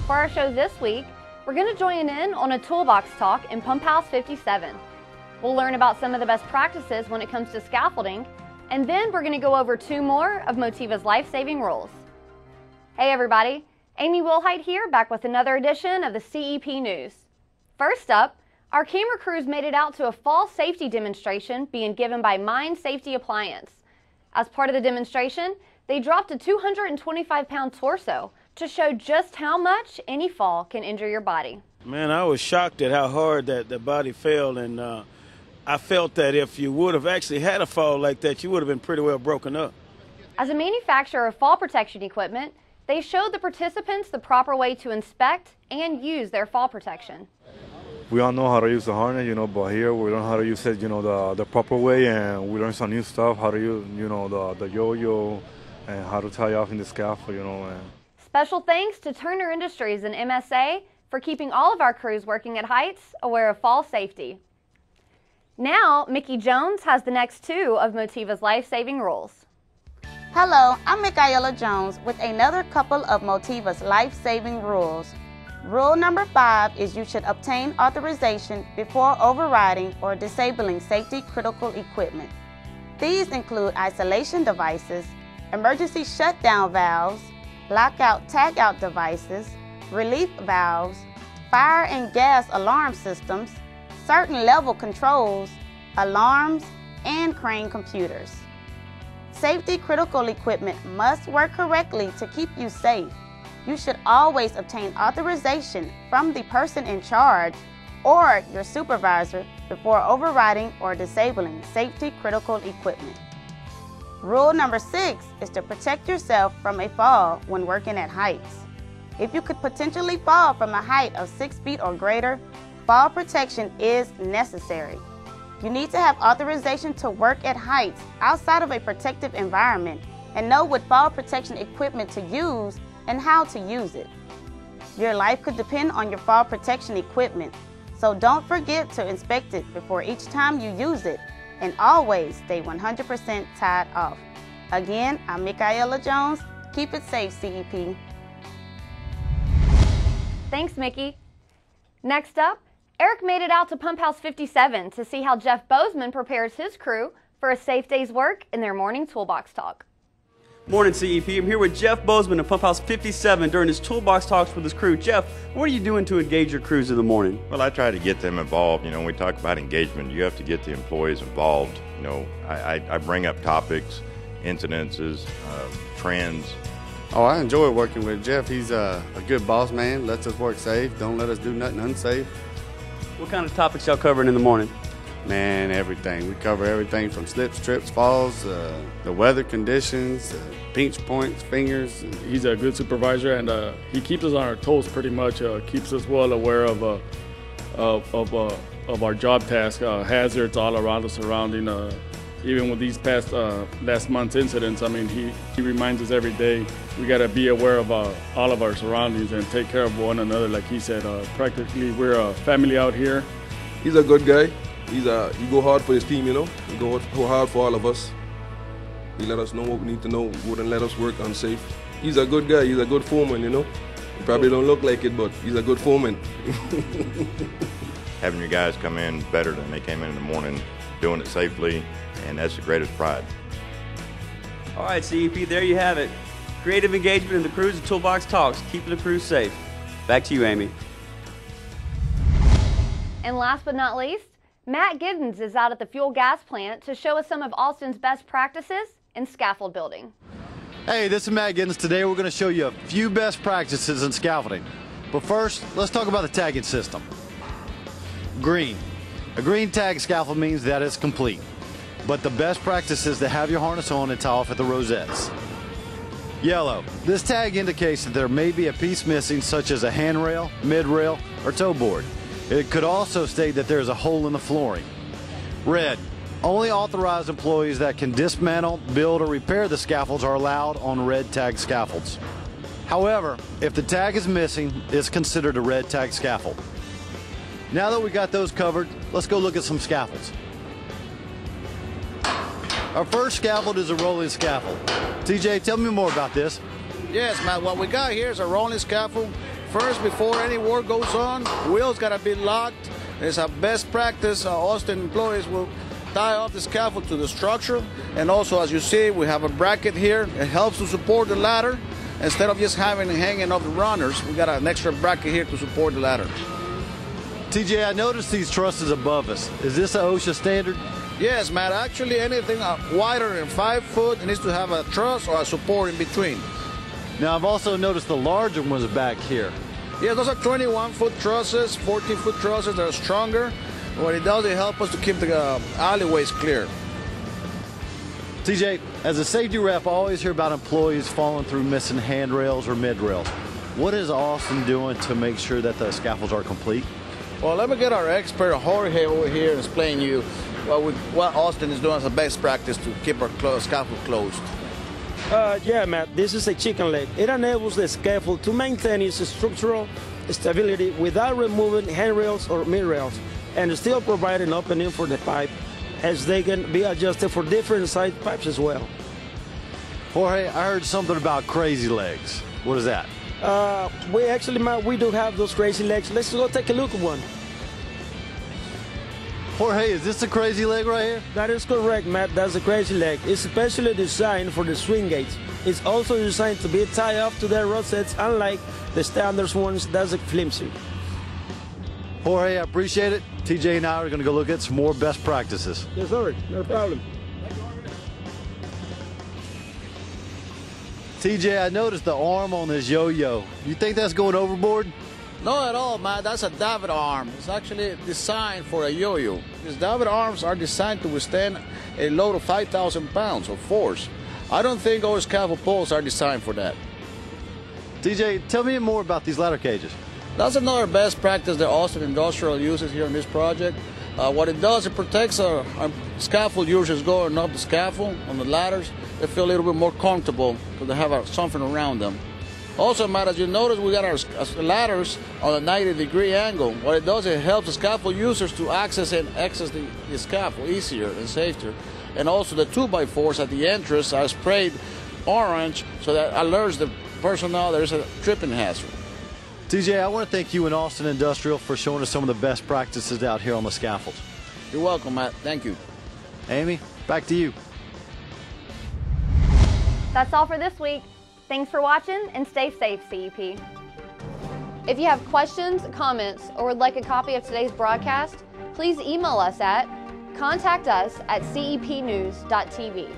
For our show this week, we're going to join in on a toolbox talk in Pump House 57. We'll learn about some of the best practices when it comes to scaffolding, and then we're going to go over 2 more of Motiva's life-saving rules. Hey everybody, Amy Wilhite here, back with another edition of the CEP News. First up, our camera crews made it out to a fall safety demonstration being given by Mine Safety Appliance. As part of the demonstration, they dropped a 225-pound torso to show just how much any fall can injure your body. Man, I was shocked at how hard that the body fell, and I felt that if you would have actually had a fall like that, you would have been pretty well broken up. As a manufacturer of fall protection equipment, they showed the participants the proper way to inspect and use their fall protection. We all know how to use the harness, but here we learn how to use it, the proper way, and we learn some new stuff, how to use, the yo-yo, and how to tie off in the scaffold, And Special thanks to Turner Industries and MSA for keeping all of our crews working at heights aware of fall safety. Now, Mickey Jones has the next 2 of Motiva's life-saving rules. Hello, I'm Michaela Jones with another couple of Motiva's life-saving rules. Rule number 5 is you should obtain authorization before overriding or disabling safety-critical equipment. These include isolation devices, emergency shutdown valves, lockout-tagout devices, relief valves, fire and gas alarm systems, certain level controls, alarms, and crane computers. Safety-critical equipment must work correctly to keep you safe. You should always obtain authorization from the person in charge or your supervisor before overriding or disabling safety-critical equipment. Rule number 6 is to protect yourself from a fall when working at heights. If you could potentially fall from a height of 6 feet or greater, fall protection is necessary. You need to have authorization to work at heights outside of a protective environment and know what fall protection equipment to use and how to use it. Your life could depend on your fall protection equipment, so don't forget to inspect it before each time you use it, and always stay 100% tied off. Again, I'm Michaela Jones. Keep it safe, CEP. Thanks, Mickey. Next up, Eric made it out to Pump House 57 to see how Jeff Bozeman prepares his crew for a safe day's work in their morning toolbox talk. Morning, CEP. I'm here with Jeff Bozeman of Pump House 57 during his toolbox talks with his crew. Jeff, what are you doing to engage your crews in the morning? Well, I try to get them involved. When we talk about engagement, you have to get the employees involved. I bring up topics, incidences, trends. Oh, I enjoy working with Jeff. He's a good boss man, lets us work safe, don't let us do nothing unsafe. What kind of topics y'all covering in the morning? Man, everything. We cover everything from slips, trips, falls, the weather conditions, pinch points, fingers. He's a good supervisor, and he keeps us on our toes pretty much. Keeps us well aware of our job task, hazards all around us, surrounding. Even with these past last month's incidents, he reminds us every day we got to be aware of all of our surroundings and take care of one another. Like he said, practically we're a family out here. He's a good guy. He go hard for his team, He go hard for all of us. He let us know what we need to know. He wouldn't let us work unsafe. He's a good guy. He's a good foreman, He probably don't look like it, but he's a good foreman. Having your guys come in better than they came in the morning, doing it safely, and that's the greatest pride. All right, CEP, there you have it. Creative engagement in the crews and toolbox talks, keeping the crews safe. Back to you, Amy. And last but not least, Matt Giddens is out at the fuel gas plant to show us some of Austin's best practices in scaffold building. Hey, this is Matt Giddens. Today we're going to show you a few best practices in scaffolding. But first, let's talk about the tagging system. Green. A green tag scaffold means that it's complete. But the best practice is to have your harness on and tie off at the rosettes. Yellow. This tag indicates that there may be a piece missing, such as a handrail, mid-rail, or toe board. It could also state that there is a hole in the flooring. Red. Only authorized employees that can dismantle, build, or repair the scaffolds are allowed on red tag scaffolds. However, if the tag is missing, it's considered a red tag scaffold. Now that we got those covered, let's go look at some scaffolds. Our first scaffold is a rolling scaffold. TJ, tell me more about this. Yes, Matt, what we got here is a rolling scaffold First, before any work goes on, wheels gotta be locked. It's a best practice. Austin employees will tie off the scaffold to the structure. And also, as you see, we have a bracket here. It helps to support the ladder. Instead of just having it hanging off the runners, we got an extra bracket here to support the ladder. TJ, I noticed these trusses above us. Is this an OSHA standard? Yes, Matt. Actually, anything wider than 5 foot needs to have a truss or a support in between. Now, I've also noticed the larger ones back here. Yeah, those are 21-foot trusses, 14-foot trusses that are stronger. What it does, it helps us to keep the alleyways clear. TJ, as a safety rep, I always hear about employees falling through missing handrails or mid-rails. What is Austin doing to make sure that the scaffolds are complete? Well, let me get our expert Jorge over here and explain to you what Austin is doing as a best practice to keep our scaffold closed. Yeah, Matt, this is a chicken leg. It enables the scaffold to maintain its structural stability without removing handrails or mid-rails, and still provide an opening for the pipe, as they can be adjusted for different size pipes as well. Jorge, I heard something about crazy legs. What is that? Matt, we do have those crazy legs. Let's go take a look at one. Jorge, is this a crazy leg right here? That is correct, Matt. That's a crazy leg. It's specially designed for the swing gates. It's also designed to be tied off to their rosettes, unlike the standard ones that's a flimsy. Jorge, I appreciate it. TJ and I are going to go look at some more best practices. Yes, sir. No problem. TJ, I noticed the arm on this yo-yo. You think that's going overboard? Not at all, man. That's a davit arm. It's actually designed for a yo-yo. These davit arms are designed to withstand a load of 5,000 pounds of force. I don't think all scaffold poles are designed for that. TJ, tell me more about these ladder cages. That's another best practice that Austin Industrial uses here on this project. What it does, it protects our scaffold users going up the scaffold on the ladders. They feel a little bit more comfortable because they have something around them. Also, Matt, as you notice, we got our ladders on a 90-degree angle. What it does, it helps the scaffold users to access the scaffold easier and safer. And also the 2x4s at the entrance are sprayed orange, so that alerts the personnel there's a tripping hazard. TJ, I want to thank you and Austin Industrial for showing us some of the best practices out here on the scaffolds. You're welcome, Matt. Thank you. Amy, back to you. That's all for this week. Thanks for watching and stay safe, CEP. If you have questions, comments, or would like a copy of today's broadcast, please email us at contactus@cepnews.tv.